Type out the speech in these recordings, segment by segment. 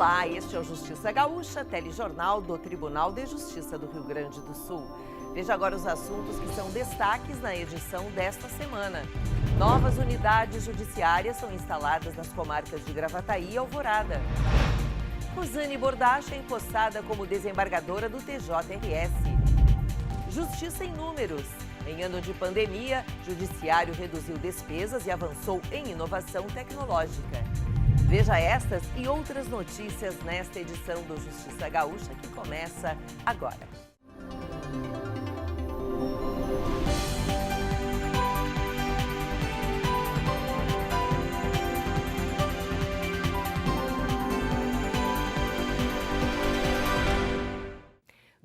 Olá, este é o Justiça Gaúcha, telejornal do Tribunal de Justiça do Rio Grande do Sul. Veja agora os assuntos que são destaques na edição desta semana. Novas unidades judiciárias são instaladas nas comarcas de Gravataí e Alvorada. Rosane Bordache é empossada como desembargadora do TJRS. Justiça em números. Em ano de pandemia, o Judiciário reduziu despesas e avançou em inovação tecnológica. Veja estas e outras notícias nesta edição do Justiça Gaúcha, que começa agora.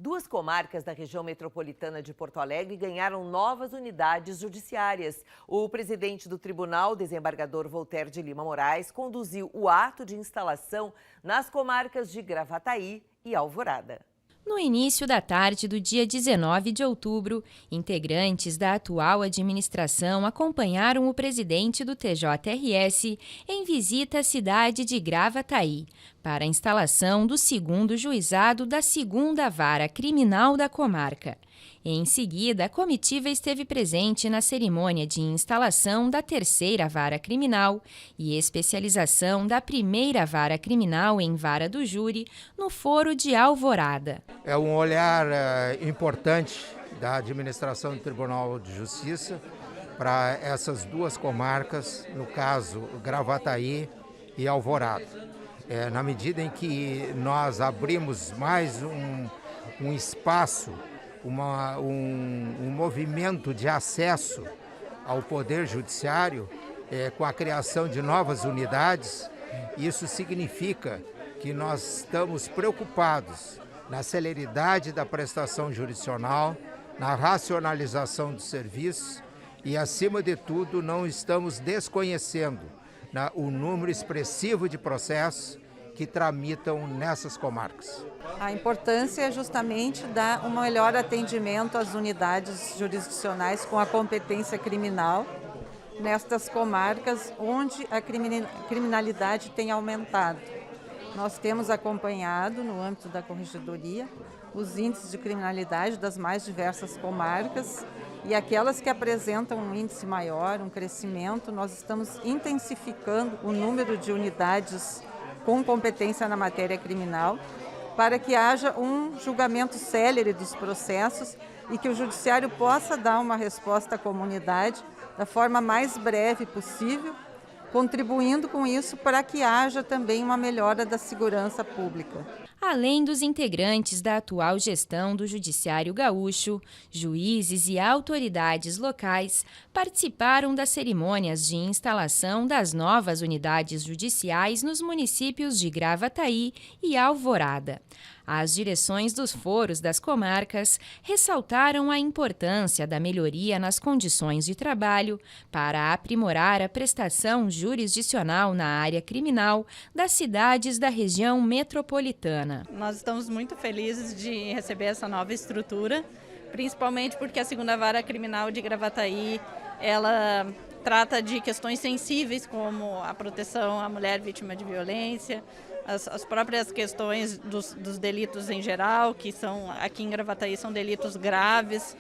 Duas comarcas da região metropolitana de Porto Alegre ganharam novas unidades judiciárias. O presidente do tribunal, desembargador Voltaire de Lima Moraes, conduziu o ato de instalação nas comarcas de Gravataí e Alvorada. No início da tarde do dia 19 de outubro, integrantes da atual administração acompanharam o presidente do TJRS em visita à cidade de Gravataí para a instalação do 2º juizado da 2ª Vara Criminal da comarca. Em seguida, a comitiva esteve presente na cerimônia de instalação da 3ª Vara Criminal e especialização da 1ª Vara Criminal em Vara do Júri no Foro de Alvorada. É um olhar importante da administração do Tribunal de Justiça para essas duas comarcas, no caso Gravataí e Alvorada. Na medida em que nós abrimos mais um espaço, um movimento de acesso ao Poder Judiciário, com a criação de novas unidades, isso significa que nós estamos preocupados na celeridade da prestação jurisdicional, na racionalização dos serviços e, acima de tudo, não estamos desconhecendo o número expressivo de processos que tramitam nessas comarcas. A importância é justamente dar um melhor atendimento às unidades jurisdicionais com a competência criminal nestas comarcas onde a criminalidade tem aumentado. Nós temos acompanhado, no âmbito da Corregedoria, os índices de criminalidade das mais diversas comarcas e aquelas que apresentam um índice maior, um crescimento, nós estamos intensificando o número de unidades com competência na matéria criminal, para que haja um julgamento célere dos processos e que o Judiciário possa dar uma resposta à comunidade da forma mais breve possível, contribuindo com isso para que haja também uma melhora da segurança pública. Além dos integrantes da atual gestão do Judiciário Gaúcho, juízes e autoridades locais participaram das cerimônias de instalação das novas unidades judiciais nos municípios de Gravataí e Alvorada. As direções dos foros das comarcas ressaltaram a importância da melhoria nas condições de trabalho para aprimorar a prestação jurisdicional na área criminal das cidades da região metropolitana. Nós estamos muito felizes de receber essa nova estrutura, principalmente porque a 2ª Vara Criminal de Gravataí, ela trata de questões sensíveis como a proteção à mulher vítima de violência, as próprias questões dos delitos em geral, que são aqui em Gravataí são delitos graves.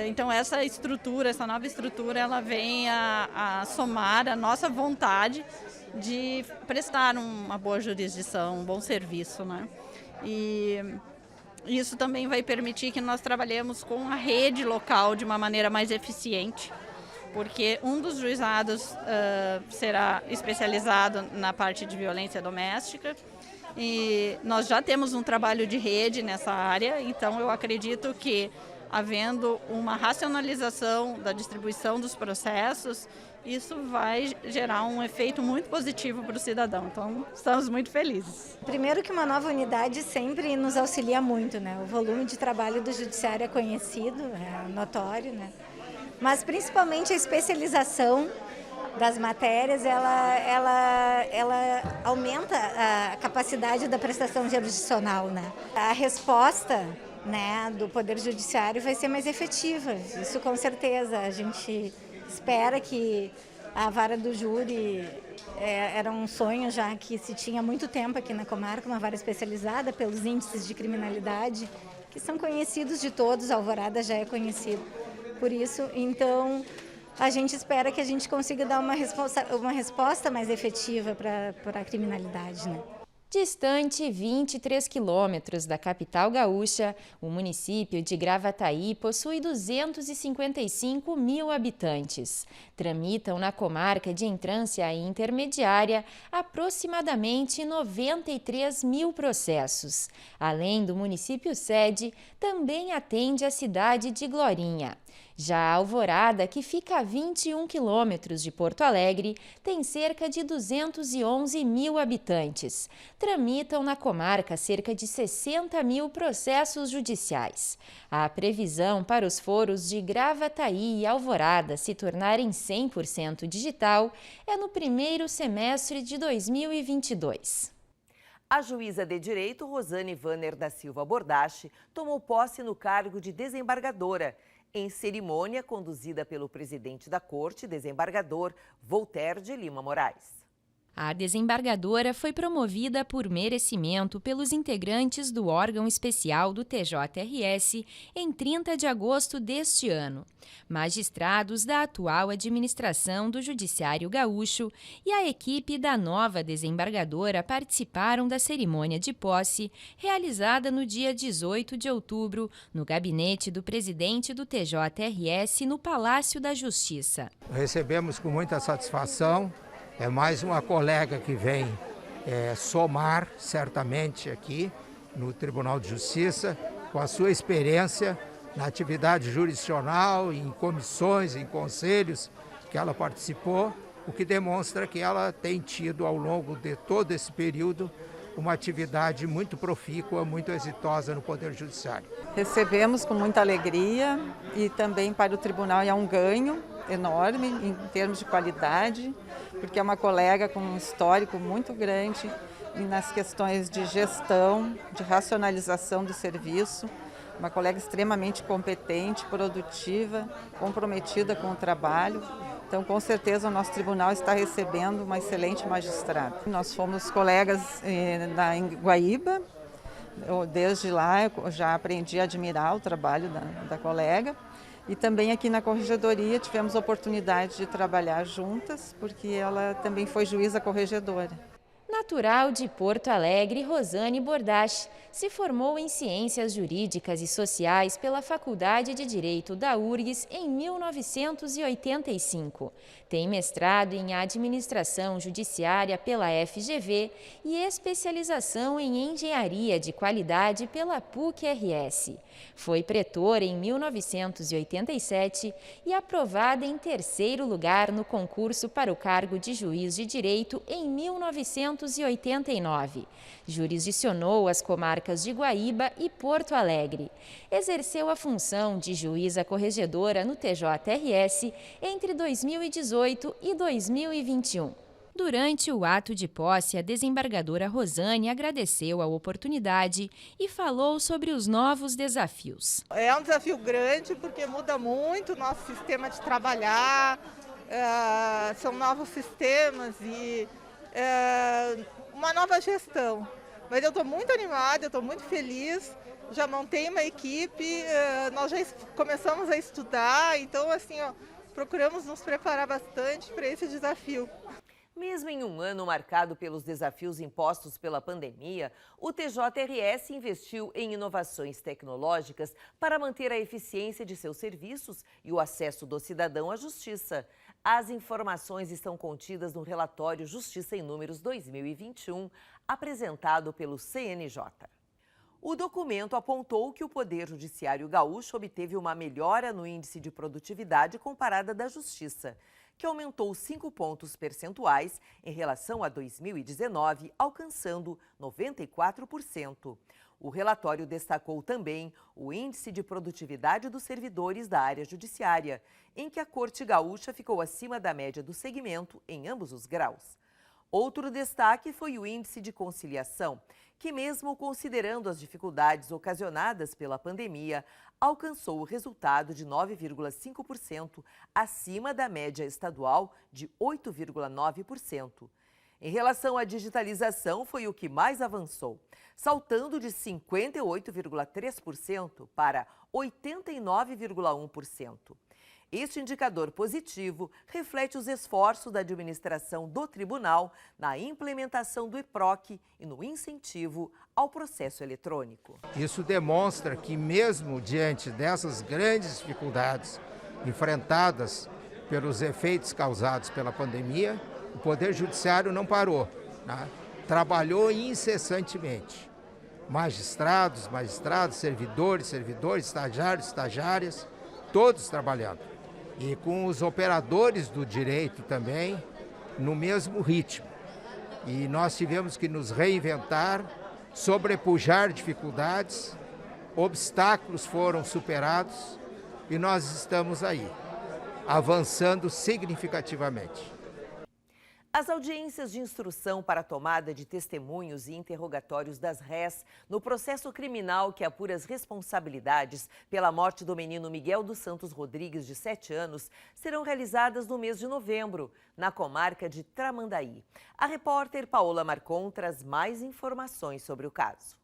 Então essa nova estrutura, ela vem a somar a nossa vontade de prestar uma boa jurisdição, um bom serviço, né? E isso também vai permitir que nós trabalhemos com a rede local de uma maneira mais eficiente, porque um dos juizados será especializado na parte de violência doméstica e nós já temos um trabalho de rede nessa área, então eu acredito que, havendo uma racionalização da distribuição dos processos, isso vai gerar um efeito muito positivo para o cidadão. Então, estamos muito felizes. Primeiro que uma nova unidade sempre nos auxilia muito, né? O volume de trabalho do judiciário é conhecido, é notório, né? Mas principalmente a especialização das matérias, ela aumenta a capacidade da prestação jurisdicional, né? A resposta, né, do Poder Judiciário vai ser mais efetiva, isso com certeza. A gente espera que A vara do júri era um sonho já que se tinha há muito tempo aqui na comarca, uma vara especializada pelos índices de criminalidade, que são conhecidos de todos, Alvorada já é conhecido por isso. Então, a gente espera que a gente consiga dar uma resposta mais efetiva para a criminalidade, né? Distante 23 quilômetros da capital gaúcha, o município de Gravataí possui 255 mil habitantes. Tramitam na comarca de entrância intermediária aproximadamente 93 mil processos. Além do município sede, também atende a cidade de Glorinha. Já a Alvorada, que fica a 21 quilômetros de Porto Alegre, tem cerca de 211 mil habitantes. Tramitam na comarca cerca de 60 mil processos judiciais. A previsão para os foros de Gravataí e Alvorada se tornarem 100% digital é no primeiro semestre de 2022. A juíza de direito Rosane Vanner da Silva Bordache tomou posse no cargo de desembargadora, em cerimônia conduzida pelo presidente da Corte, desembargador Voltaire de Lima Moraes. A desembargadora foi promovida por merecimento pelos integrantes do órgão especial do TJRS em 30 de agosto deste ano. Magistrados da atual administração do Judiciário Gaúcho e a equipe da nova desembargadora participaram da cerimônia de posse realizada no dia 18 de outubro no gabinete do presidente do TJRS no Palácio da Justiça. Recebemos com muita satisfação. É mais uma colega que vem somar, certamente, aqui no Tribunal de Justiça, com a sua experiência na atividade jurisdicional, em comissões, em conselhos que ela participou, o que demonstra que ela tem tido, ao longo de todo esse período, uma atividade muito profícua, muito exitosa no Poder Judiciário. Recebemos com muita alegria e também para o tribunal é um ganho enorme em termos de qualidade, porque é uma colega com um histórico muito grande e nas questões de gestão, de racionalização do serviço, uma colega extremamente competente, produtiva, comprometida com o trabalho. Então, com certeza, o nosso tribunal está recebendo uma excelente magistrada. Nós fomos colegas em Guaíba, desde lá eu já aprendi a admirar o trabalho da colega. E também aqui na Corregedoria tivemos a oportunidade de trabalhar juntas, porque ela também foi juíza corregedora. Natural de Porto Alegre, Rosane Bordache se formou em Ciências Jurídicas e Sociais pela Faculdade de Direito da URGS em 1985. Tem mestrado em Administração Judiciária pela FGV e especialização em Engenharia de Qualidade pela PUC-RS. Foi pretora em 1987 e aprovada em terceiro lugar no concurso para o cargo de juiz de direito em 1989. Jurisdicionou as comarcas de Guaíba e Porto Alegre. Exerceu a função de juíza corregedora no TJRS entre 2018 e 2021. Durante o ato de posse, a desembargadora Rosane agradeceu a oportunidade e falou sobre os novos desafios. É um desafio grande porque muda muito o nosso sistema de trabalhar, são novos sistemas e uma nova gestão. Mas eu estou muito animada, eu estou muito feliz, já montei uma equipe, nós já começamos a estudar, então assim, procuramos nos preparar bastante para esse desafio. Mesmo em um ano marcado pelos desafios impostos pela pandemia, o TJRS investiu em inovações tecnológicas para manter a eficiência de seus serviços e o acesso do cidadão à justiça. As informações estão contidas no relatório Justiça em Números 2021, apresentado pelo CNJ. O documento apontou que o Poder Judiciário Gaúcho obteve uma melhora no índice de produtividade comparada da Justiça, que aumentou 5 pontos percentuais em relação a 2019, alcançando 94%. O relatório destacou também o índice de produtividade dos servidores da área judiciária, em que a Corte Gaúcha ficou acima da média do segmento em ambos os graus. Outro destaque foi o índice de conciliação, que mesmo considerando as dificuldades ocasionadas pela pandemia, alcançou o resultado de 9,5%, acima da média estadual de 8,9%. Em relação à digitalização, foi o que mais avançou, saltando de 58,3% para 89,1%. Este indicador positivo reflete os esforços da administração do tribunal na implementação do EPROC e no incentivo ao processo eletrônico. Isso demonstra que, mesmo diante dessas grandes dificuldades enfrentadas pelos efeitos causados pela pandemia, o Poder Judiciário não parou, né? Trabalhou incessantemente. Magistrados, servidores, estagiárias, todos trabalhando. E com os operadores do direito também no mesmo ritmo. E nós tivemos que nos reinventar, sobrepujar dificuldades, obstáculos foram superados e nós estamos aí, avançando significativamente. As audiências de instrução para a tomada de testemunhos e interrogatórios das réis no processo criminal que apura as responsabilidades pela morte do menino Miguel dos Santos Rodrigues, de 7 anos, serão realizadas no mês de novembro, na comarca de Tramandaí. A repórter Paola Marcon traz mais informações sobre o caso.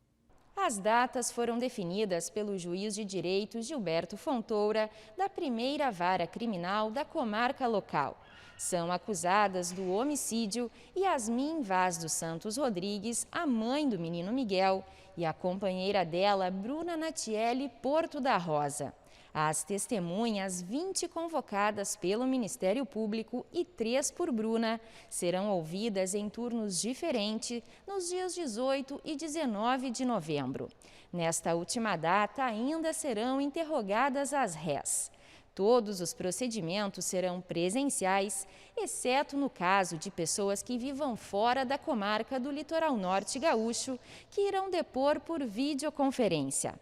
As datas foram definidas pelo juiz de direito Gilberto Fontoura, da primeira vara criminal da comarca local. São acusadas do homicídio Yasmin Vaz dos Santos Rodrigues, a mãe do menino Miguel, e a companheira dela, Bruna Natiele Porto da Rosa. As testemunhas, 20 convocadas pelo Ministério Público e 3 por Bruna, serão ouvidas em turnos diferentes nos dias 18 e 19 de novembro. Nesta última data, ainda serão interrogadas as réis. Todos os procedimentos serão presenciais, exceto no caso de pessoas que vivam fora da comarca do Litoral Norte gaúcho, que irão depor por videoconferência.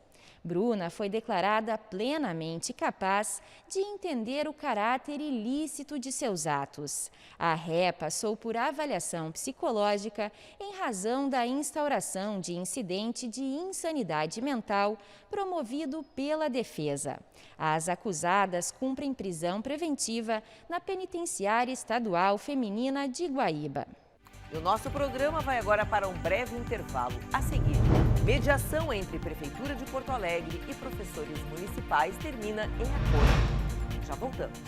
Bruna foi declarada plenamente capaz de entender o caráter ilícito de seus atos. A ré passou por avaliação psicológica em razão da instauração de incidente de insanidade mental promovido pela defesa. As acusadas cumprem prisão preventiva na Penitenciária Estadual Feminina de Guaíba. E o nosso programa vai agora para um breve intervalo. A seguir, mediação entre Prefeitura de Porto Alegre e professores municipais termina em acordo. Já voltamos.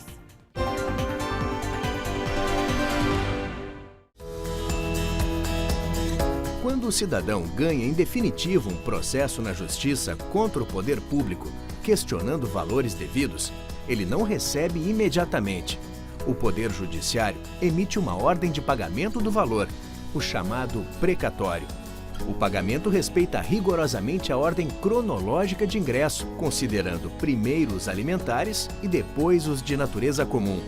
Quando o cidadão ganha em definitivo um processo na Justiça contra o poder público, questionando valores devidos, ele não recebe imediatamente. O Poder Judiciário emite uma ordem de pagamento do valor, o chamado precatório. O pagamento respeita rigorosamente a ordem cronológica de ingresso, considerando primeiro os alimentares e depois os de natureza comum.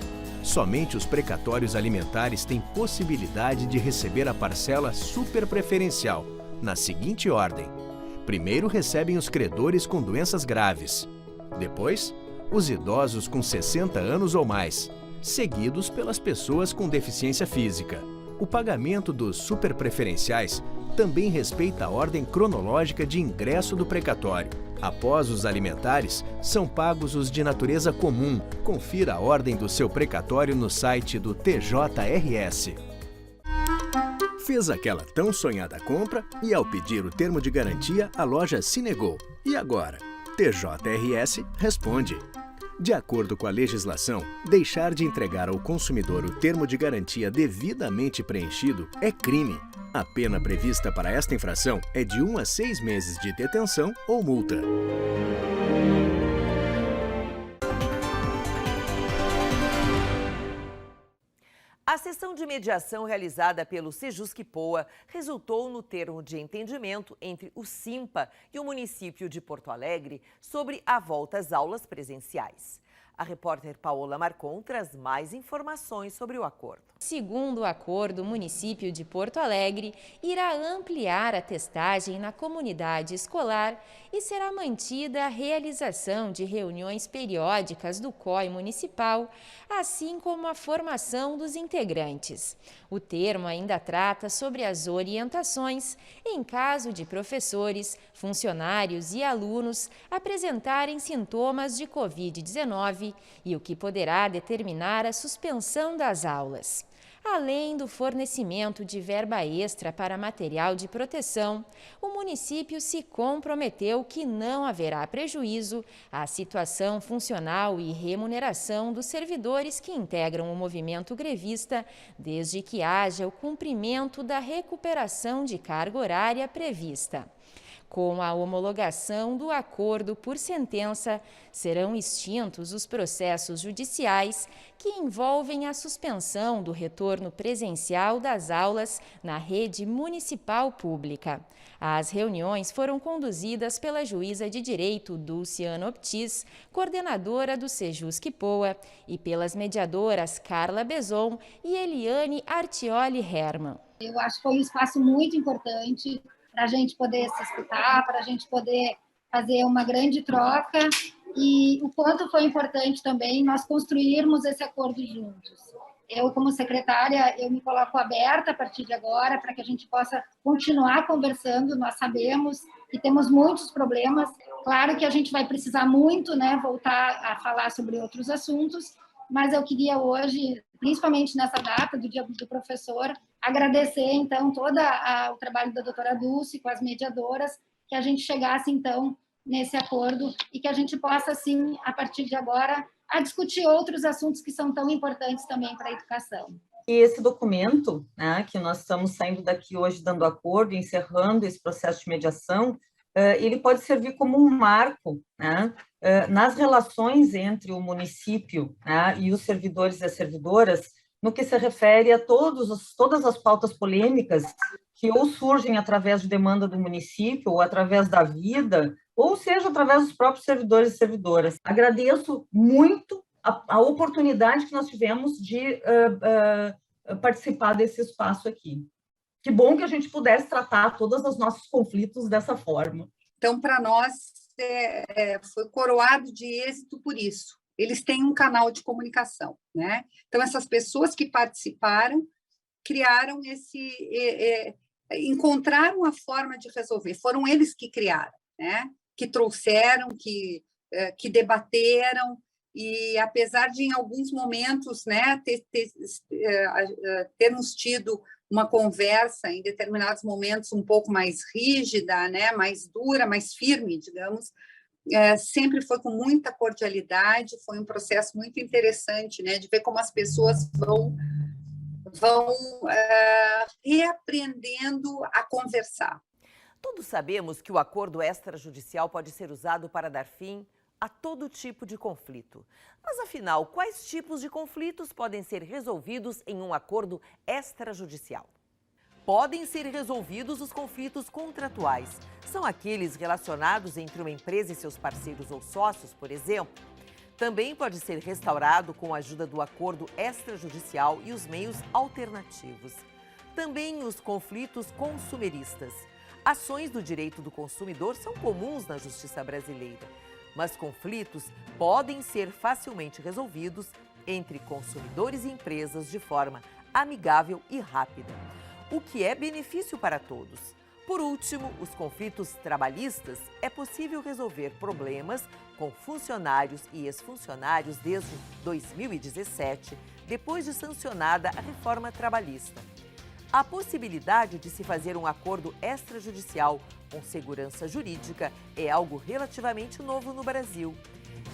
Somente os precatórios alimentares têm possibilidade de receber a parcela superpreferencial, na seguinte ordem. Primeiro recebem os credores com doenças graves. Depois, os idosos com 60 anos ou mais, seguidos pelas pessoas com deficiência física. O pagamento dos superpreferenciais também respeita a ordem cronológica de ingresso do precatório. Após os alimentares, são pagos os de natureza comum. Confira a ordem do seu precatório no site do TJRS. Fez aquela tão sonhada compra e, ao pedir o termo de garantia, a loja se negou. E agora? TJRS responde. De acordo com a legislação, deixar de entregar ao consumidor o termo de garantia devidamente preenchido é crime. A pena prevista para esta infração é de 1 a 6 meses de detenção ou multa. A sessão de mediação realizada pelo Sejusc-Poa resultou no termo de entendimento entre o SIMPA e o município de Porto Alegre sobre a volta às aulas presenciais. A repórter Paola Marcon traz mais informações sobre o acordo. Segundo o acordo, o município de Porto Alegre irá ampliar a testagem na comunidade escolar e será mantida a realização de reuniões periódicas do COI municipal, assim como a formação dos integrantes. O termo ainda trata sobre as orientações em caso de professores, funcionários e alunos apresentarem sintomas de Covid-19 e o que poderá determinar a suspensão das aulas. Além do fornecimento de verba extra para material de proteção, o município se comprometeu que não haverá prejuízo à situação funcional e remuneração dos servidores que integram o movimento grevista, desde que haja o cumprimento da recuperação de carga horária prevista. Com a homologação do acordo por sentença, serão extintos os processos judiciais que envolvem a suspensão do retorno presencial das aulas na rede municipal pública. As reuniões foram conduzidas pela juíza de direito Dulciana Optis, coordenadora do Sejusc Poa, e pelas mediadoras Carla Bezon e Eliane Artioli Herman. Eu acho que foi um espaço muito importante para a gente poder se escutar, para a gente poder fazer uma grande troca e o quanto foi importante também nós construirmos esse acordo juntos. Eu, como secretária, eu me coloco aberta a partir de agora para que a gente possa continuar conversando. Nós sabemos que temos muitos problemas. Claro que a gente vai precisar muito, né, voltar a falar sobre outros assuntos, mas eu queria hoje, principalmente nessa data do Dia do Professor, agradecer, então, todo o trabalho da doutora Dulce com as mediadoras, que a gente chegasse, então, nesse acordo e que a gente possa, assim, a partir de agora, a discutir outros assuntos que são tão importantes também para a educação. E esse documento, né, que nós estamos saindo daqui hoje dando acordo, encerrando esse processo de mediação, ele pode servir como um marco, né, nas relações entre o município, né, e os servidores e as servidoras, no que se refere a todas as pautas polêmicas que ou surgem através de demanda do município, ou através da vida, ou seja, através dos próprios servidores e servidoras. Agradeço muito a oportunidade que nós tivemos de participar desse espaço aqui. Que bom que a gente pudesse tratar todos os nossos conflitos dessa forma. Então, para nós, foi coroado de êxito por isso. Eles têm um canal de comunicação, né? Então, essas pessoas que participaram criaram encontraram a forma de resolver. Foram eles que criaram, né? Que trouxeram, que debateram. E apesar de, em alguns momentos, né, termos tido uma conversa, em determinados momentos, um pouco mais rígida, né, mais dura, mais firme, digamos, sempre foi com muita cordialidade, foi um processo muito interessante, né, de ver como as pessoas vão reaprendendo a conversar. Todos sabemos que o acordo extrajudicial pode ser usado para dar fim a todo tipo de conflito. Mas, afinal, quais tipos de conflitos podem ser resolvidos em um acordo extrajudicial? Podem ser resolvidos os conflitos contratuais. São aqueles relacionados entre uma empresa e seus parceiros ou sócios, por exemplo. Também pode ser restaurado com a ajuda do acordo extrajudicial e os meios alternativos. Também os conflitos consumeristas. Ações do direito do consumidor são comuns na justiça brasileira. Mas conflitos podem ser facilmente resolvidos entre consumidores e empresas de forma amigável e rápida, o que é benefício para todos. Por último, os conflitos trabalhistas é possível resolver problemas com funcionários e ex-funcionários desde 2017, depois de sancionada a reforma trabalhista. A possibilidade de se fazer um acordo extrajudicial com segurança jurídica é algo relativamente novo no Brasil.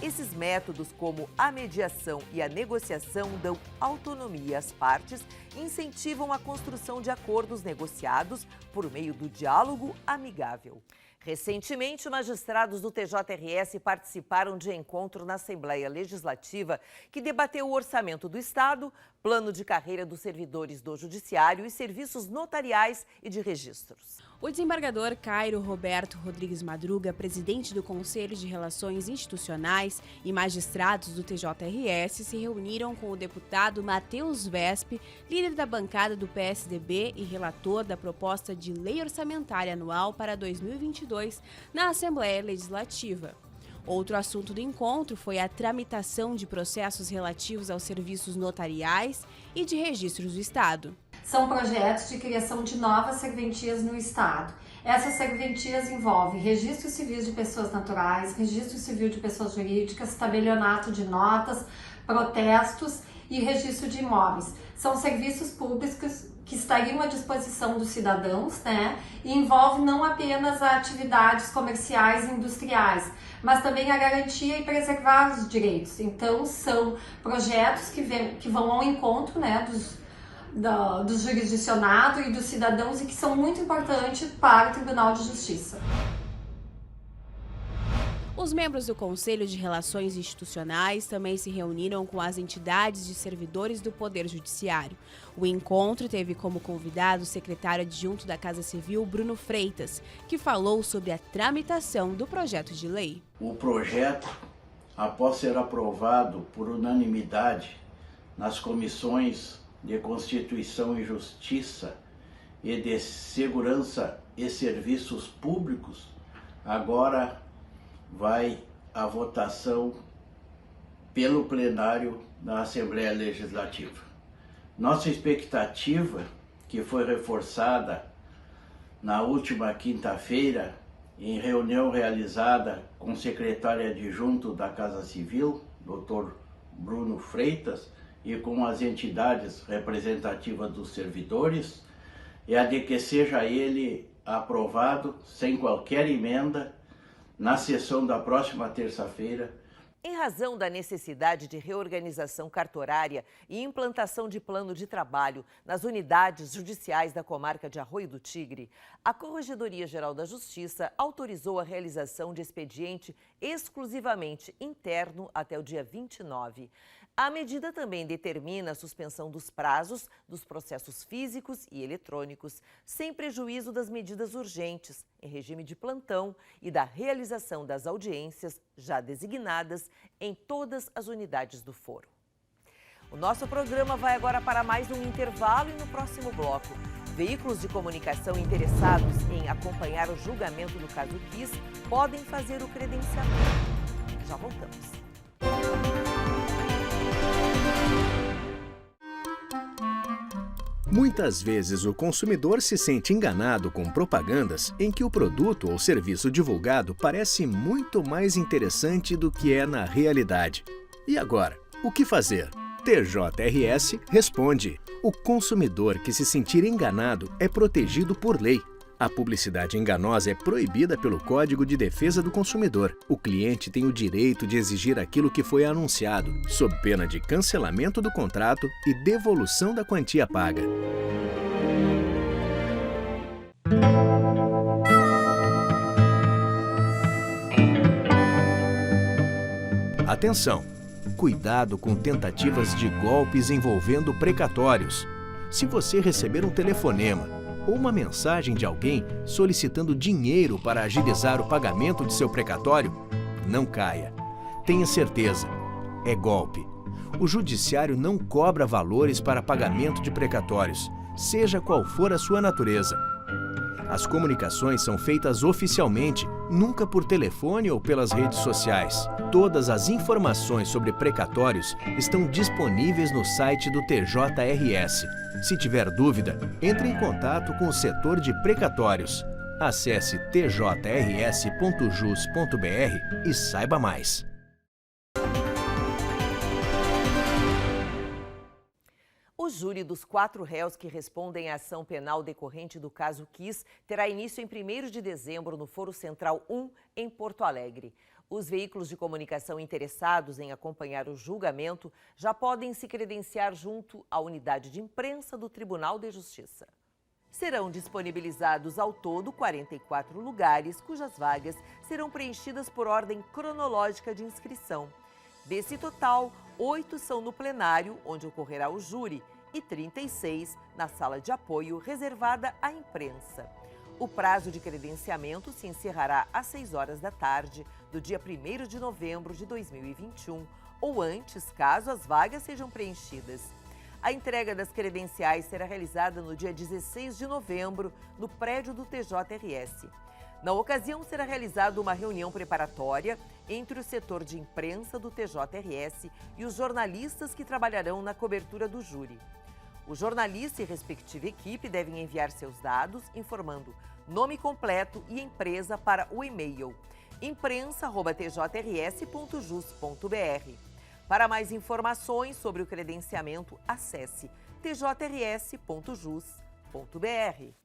Esses métodos, como a mediação e a negociação, dão autonomia às partes e incentivam a construção de acordos negociados por meio do diálogo amigável. Recentemente, magistrados do TJRS participaram de encontro na Assembleia Legislativa que debateu o orçamento do Estado, plano de carreira dos servidores do Judiciário e serviços notariais e de registros. O desembargador Cairo Roberto Rodrigues Madruga, presidente do Conselho de Relações Institucionais, e magistrados do TJRS se reuniram com o deputado Matheus Vesp, líder da bancada do PSDB e relator da proposta de lei orçamentária anual para 2022 na Assembleia Legislativa. Outro assunto do encontro foi a tramitação de processos relativos aos serviços notariais e de registros do Estado. São projetos de criação de novas serventias no Estado. Essas serventias envolvem registro civil de pessoas naturais, registro civil de pessoas jurídicas, tabelionato de notas, protestos e registro de imóveis. São serviços públicos que estariam à disposição dos cidadãos, e envolve não apenas atividades comerciais e industriais, mas também a garantia e preservar os direitos. Então, são projetos que vão ao encontro, do jurisdicionado e dos cidadãos e que são muito importantes para o Tribunal de Justiça. Os membros do Conselho de Relações Institucionais também se reuniram com as entidades de servidores do Poder Judiciário. O encontro teve como convidado o secretário adjunto da Casa Civil, Bruno Freitas, que falou sobre a tramitação do projeto de lei. O projeto, após ser aprovado por unanimidade nas comissões de Constituição e Justiça e de Segurança e Serviços Públicos, agora vai à votação pelo plenário da Assembleia Legislativa. Nossa expectativa, que foi reforçada na última quinta-feira, em reunião realizada com o secretário adjunto da Casa Civil, Dr. Bruno Freitas, e com as entidades representativas dos servidores, é a de que seja ele aprovado sem qualquer emenda na sessão da próxima terça-feira. Em razão da necessidade de reorganização cartorária e implantação de plano de trabalho nas unidades judiciais da comarca de Arroio do Tigre, a Corregedoria-Geral da Justiça autorizou a realização de expediente exclusivamente interno até o dia 29. A medida também determina a suspensão dos prazos dos processos físicos e eletrônicos, sem prejuízo das medidas urgentes, em regime de plantão e da realização das audiências já designadas em todas as unidades do foro. O nosso programa vai agora para mais um intervalo e no próximo bloco, veículos de comunicação interessados em acompanhar o julgamento do caso Kiss podem fazer o credenciamento. Já voltamos. Muitas vezes o consumidor se sente enganado com propagandas em que o produto ou serviço divulgado parece muito mais interessante do que é na realidade. E agora, o que fazer? TJRS responde. O consumidor que se sentir enganado é protegido por lei. A publicidade enganosa é proibida pelo Código de Defesa do Consumidor. O cliente tem o direito de exigir aquilo que foi anunciado, sob pena de cancelamento do contrato e devolução da quantia paga. Atenção! Cuidado com tentativas de golpes envolvendo precatórios. Se você receber um telefonema ou uma mensagem de alguém solicitando dinheiro para agilizar o pagamento de seu precatório, não caia. Tenha certeza, é golpe. O judiciário não cobra valores para pagamento de precatórios, seja qual for a sua natureza. As comunicações são feitas oficialmente, nunca por telefone ou pelas redes sociais. Todas as informações sobre precatórios estão disponíveis no site do TJRS. Se tiver dúvida, entre em contato com o setor de precatórios. Acesse tjrs.jus.br e saiba mais. O júri dos 4 réus que respondem à ação penal decorrente do caso Kiss terá início em 1º de dezembro no Foro Central 1, em Porto Alegre. Os veículos de comunicação interessados em acompanhar o julgamento já podem se credenciar junto à unidade de imprensa do Tribunal de Justiça. Serão disponibilizados ao todo 44 lugares, cujas vagas serão preenchidas por ordem cronológica de inscrição. Desse total, 8 são no plenário, onde ocorrerá o júri, e 36 na sala de apoio reservada à imprensa. O prazo de credenciamento se encerrará às 6 horas da tarde do dia 1º de novembro de 2021 ou antes, caso as vagas sejam preenchidas. A entrega das credenciais será realizada no dia 16 de novembro, no prédio do TJRS. Na ocasião, será realizada uma reunião preparatória entre o setor de imprensa do TJRS e os jornalistas que trabalharão na cobertura do júri. O jornalista e respectiva equipe devem enviar seus dados, informando nome completo e empresa para o e-mail imprensa@tjrs.jus.br. Para mais informações sobre o credenciamento, acesse tjrs.jus.br.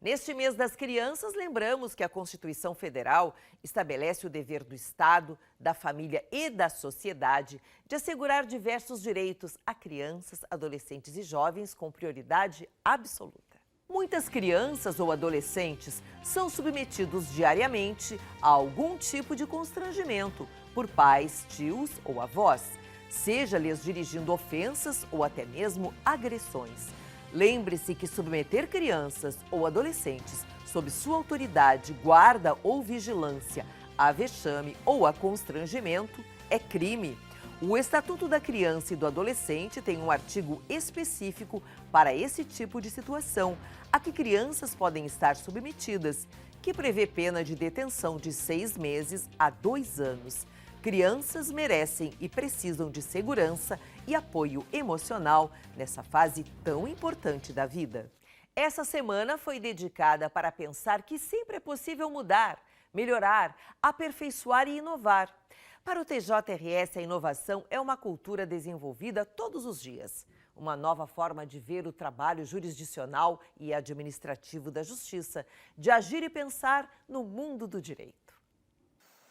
Neste mês das crianças, lembramos que a Constituição Federal estabelece o dever do Estado, da família e da sociedade de assegurar diversos direitos a crianças, adolescentes e jovens com prioridade absoluta. Muitas crianças ou adolescentes são submetidos diariamente a algum tipo de constrangimento por pais, tios ou avós, seja-lhes dirigindo ofensas ou até mesmo agressões. Lembre-se que submeter crianças ou adolescentes sob sua autoridade, guarda ou vigilância a vexame ou a constrangimento é crime. O Estatuto da Criança e do Adolescente tem um artigo específico para esse tipo de situação, a que crianças podem estar submetidas, que prevê pena de detenção de 6 meses a 2 anos. Crianças merecem e precisam de segurança e apoio emocional nessa fase tão importante da vida. Essa semana foi dedicada para pensar que sempre é possível mudar, melhorar, aperfeiçoar e inovar. Para o TJRS, a inovação é uma cultura desenvolvida todos os dias. Uma nova forma de ver o trabalho jurisdicional e administrativo da justiça, de agir e pensar no mundo do direito.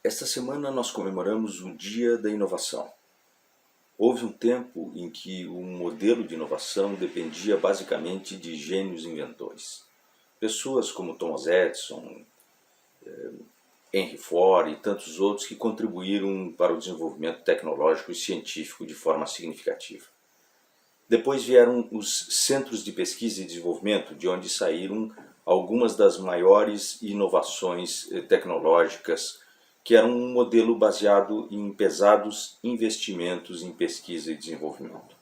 Esta semana nós comemoramos o Dia da Inovação. Houve um tempo em que o modelo de inovação dependia basicamente de gênios inventores. Pessoas como Thomas Edison, Henry Ford e tantos outros que contribuíram para o desenvolvimento tecnológico e científico de forma significativa. Depois vieram os centros de pesquisa e desenvolvimento, de onde saíram algumas das maiores inovações tecnológicas, que era um modelo baseado em pesados investimentos em pesquisa e desenvolvimento.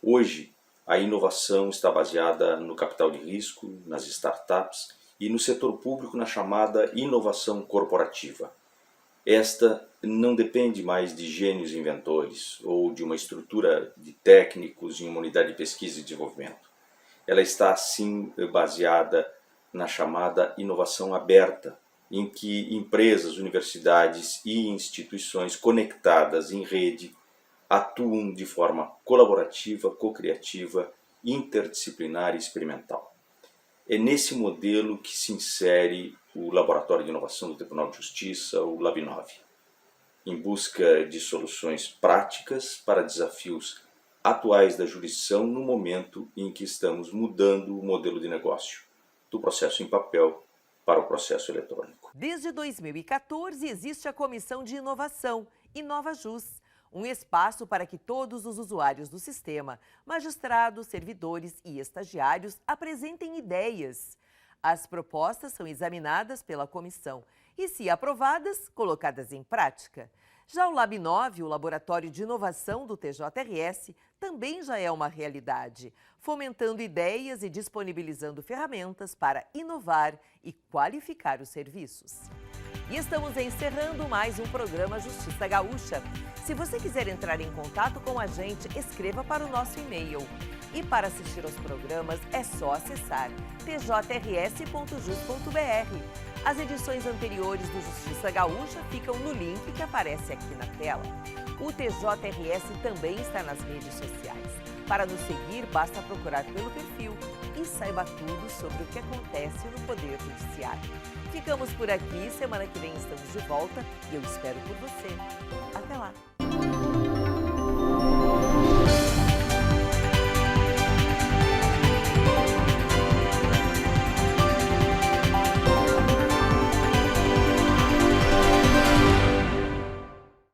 Hoje, a inovação está baseada no capital de risco, nas startups e no setor público na chamada inovação corporativa. Esta não depende mais de gênios inventores ou de uma estrutura de técnicos em uma unidade de pesquisa e desenvolvimento. Ela está, assim, baseada na chamada inovação aberta, em que empresas, universidades e instituições conectadas em rede atuam de forma colaborativa, co-criativa, interdisciplinar e experimental. É nesse modelo que se insere o Laboratório de Inovação do Tribunal de Justiça, o Lab9, em busca de soluções práticas para desafios atuais da jurisdição no momento em que estamos mudando o modelo de negócio, do processo em papel para o processo eletrônico. Desde 2014 existe a Comissão de Inovação, InovaJus, um espaço para que todos os usuários do sistema, magistrados, servidores e estagiários apresentem ideias. As propostas são examinadas pela comissão e, se aprovadas, colocadas em prática. Já o Lab9, o Laboratório de Inovação do TJRS, também já é uma realidade, fomentando ideias e disponibilizando ferramentas para inovar e qualificar os serviços. E estamos encerrando mais um programa Justiça Gaúcha. Se você quiser entrar em contato com a gente, escreva para o nosso e-mail. E para assistir aos programas é só acessar tjrs.jus.br. As edições anteriores do Justiça Gaúcha ficam no link que aparece aqui na tela. O TJRS também está nas redes sociais. Para nos seguir, basta procurar pelo perfil e saiba tudo sobre o que acontece no Poder Judiciário. Ficamos por aqui, semana que vem estamos de volta e eu espero por você. Até lá!